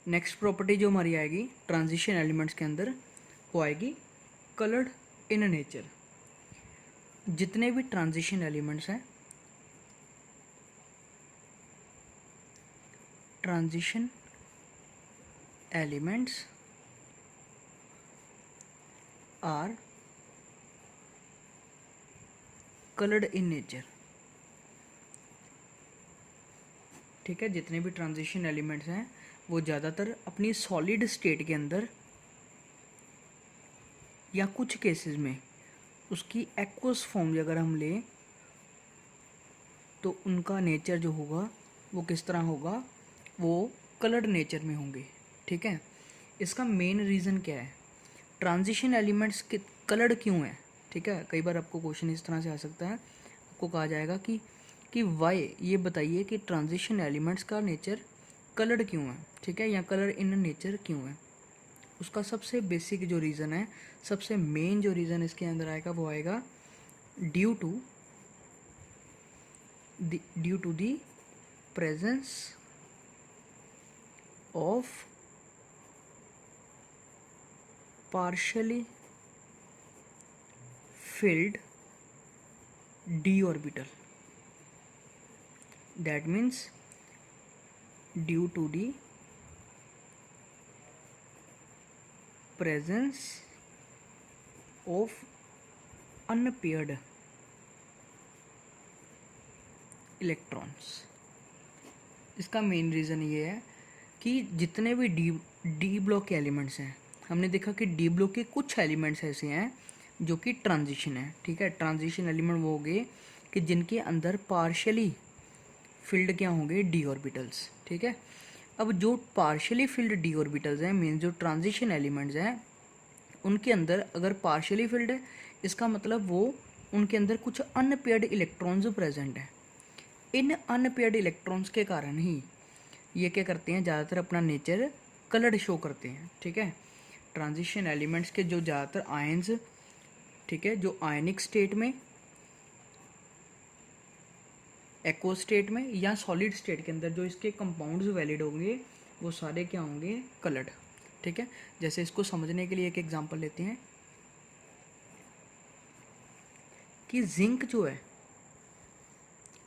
Next property जो हमारी आएगी ट्रांजिशन एलिमेंट्स के अंदर वो आएगी कलर्ड इन नेचर। जितने भी ट्रांजिशन एलिमेंट्स हैं, transition elements are coloured in nature. ठीक है, जितने भी ट्रांजिशन एलिमेंट्स हैं वो ज़्यादातर अपनी सॉलिड स्टेट के अंदर या कुछ केसेस में उसकी एक्वस फॉर्म अगर हम लें तो उनका नेचर जो होगा वो किस तरह होगा, वो कलर्ड नेचर में होंगे। ठीक है, इसका मेन रीज़न क्या है, ट्रांजिशन एलिमेंट्स के कलर्ड क्यों है। ठीक है, कई बार आपको क्वेश्चन इस तरह से आ सकता है, आपको कहा जाएगा कि वाई, ये बताइए कि ट्रांजिशन एलिमेंट्स का नेचर कलर्ड क्यों है। ठीक है, या कलर इन नेचर क्यों है। उसका सबसे बेसिक जो रीज़न है, सबसे मेन जो रीज़न इसके अंदर आएगा वो आएगा due to the presence of partially filled d orbital। that means due to the presence of unpaired electrons। इसका मेन रीज़न ये है कि जितने भी डी ब्लॉक के एलिमेंट्स हैं, हमने देखा कि डी ब्लॉक के कुछ एलिमेंट्स ऐसे हैं जो कि ट्रांजिशन है। ठीक है, ट्रांजिशन एलिमेंट वो होंगे कि जिनके अंदर पार्शियली फिल्ड क्या होंगे, डी ऑर्बिटल्स। ठीक है, अब जो पार्शियली फिल्ड डी ऑर्बिटल्स हैं, मीन जो ट्रांजिशन एलिमेंट्स हैं, उनके अंदर अगर पार्शियली फिल्ड है, इसका मतलब वो उनके अंदर कुछ अनपेयर्ड इलेक्ट्रॉन्स प्रेजेंट हैं। इन अनपेयर्ड इलेक्ट्रॉन्स के कारण ही ये क्या करते हैं, ज़्यादातर अपना नेचर कलर्ड शो करते हैं। ठीक है, ट्रांजिशन एलिमेंट्स के जो ज़्यादातर आयंस, ठीक है, जो आयनिक स्टेट में, एक्व स्टेट में या सॉलिड स्टेट के अंदर जो इसके कंपाउंड्स वैलिड होंगे वो सारे क्या होंगे, कलर्ड। ठीक है, जैसे इसको समझने के लिए एक एग्जांपल लेते हैं कि जिंक जो है,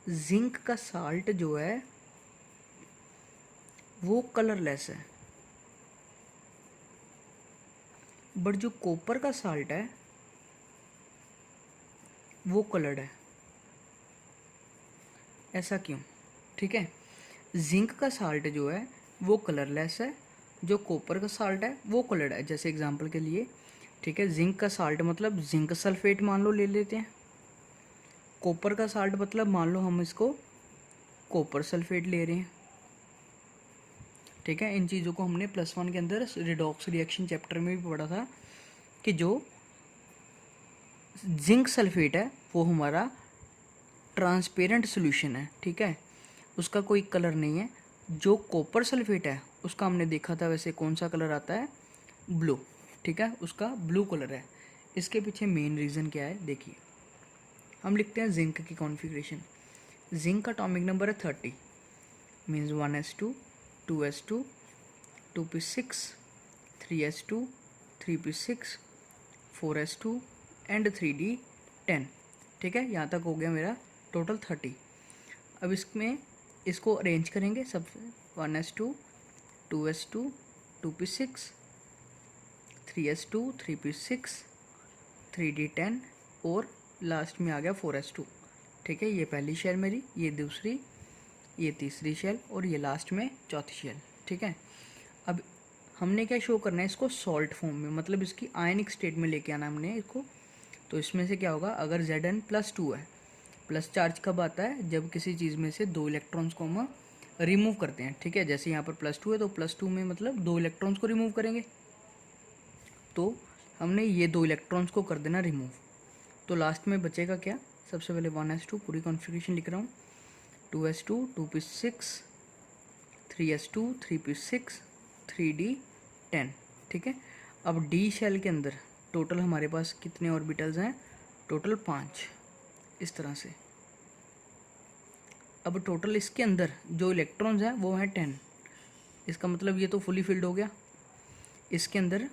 जिंक का साल्ट जो है वो कलरलेस है, बट जो कॉपर का साल्ट है वो कलर्ड है। ऐसा क्यों। ठीक है, जिंक का साल्ट जो है वो कलरलेस है, जो कॉपर का साल्ट है वो कलर्ड है। जैसे एग्जांपल के लिए, ठीक है, जिंक का साल्ट मतलब जिंक सल्फेट मान लो ले लेते हैं, कॉपर का साल्ट मतलब मान लो हम इसको कॉपर सल्फेट ले रहे हैं। ठीक है, इन चीज़ों को हमने +1 के अंदर रिडॉक्स रिएक्शन चैप्टर में भी पढ़ा था कि जो जिंक सल्फेट है वो हमारा ट्रांसपेरेंट सोल्यूशन है। ठीक है, उसका कोई कलर नहीं है। जो कॉपर सल्फेट है उसका हमने देखा था वैसे कौन सा कलर आता है, ब्लू। ठीक है, उसका ब्लू कलर है। इसके पीछे मेन रीज़न क्या है, देखिए हम लिखते हैं जिंक की कॉन्फ़िगरेशन। जिंक का एटॉमिक नंबर है 30, means 1s2 2s2 2p6 3s2 3p6 4s2 and 3d10। ठीक है, यहाँ तक हो गया मेरा टोटल 30। अब इसमें इसको अरेंज करेंगे सब, 1s2 2s2 2p6 3s2 3p6 3d10 और लास्ट में आ गया 4s2। ठीक है, ये पहली शेल मेरी, ये दूसरी, ये तीसरी शेल और ये लास्ट में चौथी शेल। ठीक है, अब हमने क्या शो करना है इसको सॉल्ट फॉर्म में, मतलब इसकी आयनिक स्टेट में लेके आना हमने इसको। तो इसमें से क्या होगा, अगर Zn+2 है, प्लस चार्ज कब आता है, जब किसी चीज़ में से 2 इलेक्ट्रॉन्स को हम रिमूव करते हैं। ठीक है, जैसे यहाँ पर +2 है तो +2 में मतलब 2 इलेक्ट्रॉन्स को रिमूव करेंगे, तो हमने ये 2 इलेक्ट्रॉन्स को कर देना रिमूव। तो लास्ट में बचेगा क्या, सबसे पहले 1s2 पूरी कॉन्फ़िगरेशन लिख रहा हूँ, 2s2 2p6 3s2 3p6 3d10। ठीक है, अब डी शेल के अंदर टोटल हमारे पास कितने ऑर्बिटल्स हैं, टोटल 5 इस तरह से। अब टोटल इसके अंदर जो इलेक्ट्रॉन्स हैं वो हैं 10, इसका मतलब ये तो फुली फिल्ड हो गया, इसके अंदर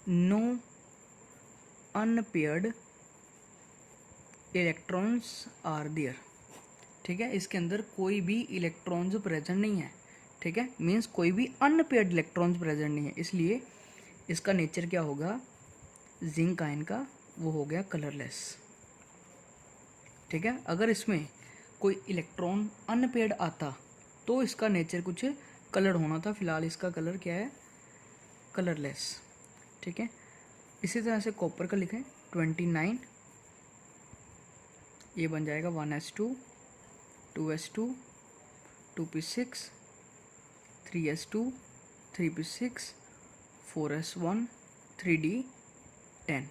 no unpaired electrons are there, ठीक है, इसके अंदर कोई भी इलेक्ट्रॉन्स प्रेजेंट नहीं है, ठीक है, मीन्स कोई भी अनपेयर्ड इलेक्ट्रॉन्स प्रेजेंट नहीं है, इसलिए इसका नेचर क्या होगा जिंक आयन का, वो हो गया कलरलेस, ठीक है। अगर इसमें कोई इलेक्ट्रॉन अनपेयर्ड आता तो इसका नेचर कुछ कलर होना था, फिलहाल इसका कलर क्या है कलरलेस, ठीक है। इसी तरह से कॉपर का लिखें 29, ये बन जाएगा 1s2 2s2 2p6 3s2 3p6 4s1 3d10,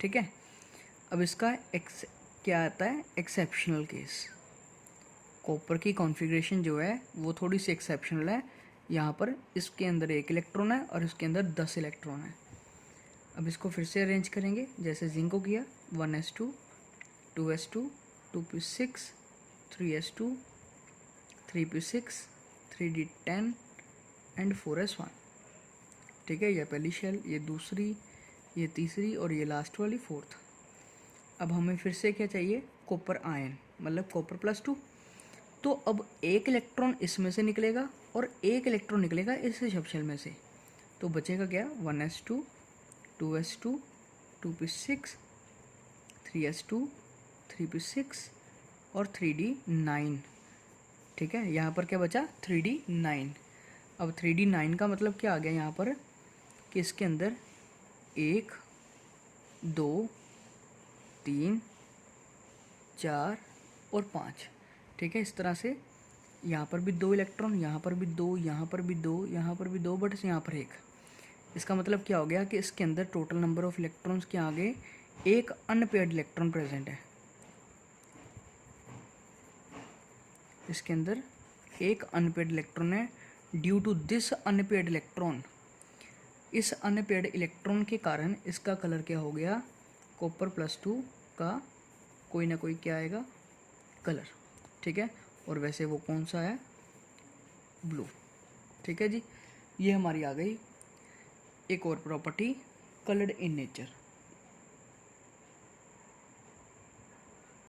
ठीक है। अब इसका क्या आता है एक्सेप्शनल केस, कॉपर की कॉन्फ़िगरेशन जो है वो थोड़ी सी एक्सेप्शनल है, यहाँ पर इसके अंदर 1 इलेक्ट्रॉन है और इसके अंदर 10 इलेक्ट्रॉन है। अब इसको फिर से अरेंज करेंगे जैसे जिंक को किया, 1s2 2s2 2p6 3s2 3p6 3d10 and 4s1, ठीक है। यह पहली शेल, ये दूसरी, ये तीसरी और ये लास्ट वाली फोर्थ। अब हमें फिर से क्या चाहिए कॉपर आयन, मतलब कॉपर +2, तो अब 1 इलेक्ट्रॉन इसमें से निकलेगा और 1 इलेक्ट्रॉन निकलेगा इस सब शेल में से, तो बचेगा क्या 1s2 2s2 2p6 3s2 3p6 और 3d9, ठीक है। यहाँ पर क्या बचा 3d9। अब 3d9 का मतलब क्या आ गया यहाँ पर कि इसके अंदर 1 2 3 4 और 5, ठीक है। इस तरह से यहाँ पर भी 2 इलेक्ट्रॉन, यहाँ पर भी 2, यहाँ पर भी 2, यहाँ पर भी 2, बट यहाँ पर 1। इसका मतलब क्या हो गया कि इसके अंदर टोटल नंबर ऑफ इलेक्ट्रॉन्स क्या आ गए, 1 अनपेयर्ड इलेक्ट्रॉन प्रेजेंट है, इसके अंदर 1 अनपेयर्ड इलेक्ट्रॉन है। Due to this unpaired electron, इस अनपेयर्ड इलेक्ट्रॉन के कारण इसका कलर क्या हो गया कॉपर +2 का कोई ना कोई क्या आएगा कलर, ठीक है। और वैसे वो कौन सा है ब्लू, ठीक है जी। ये हमारी आ गई एक और प्रॉपर्टी कलर्ड इन नेचर।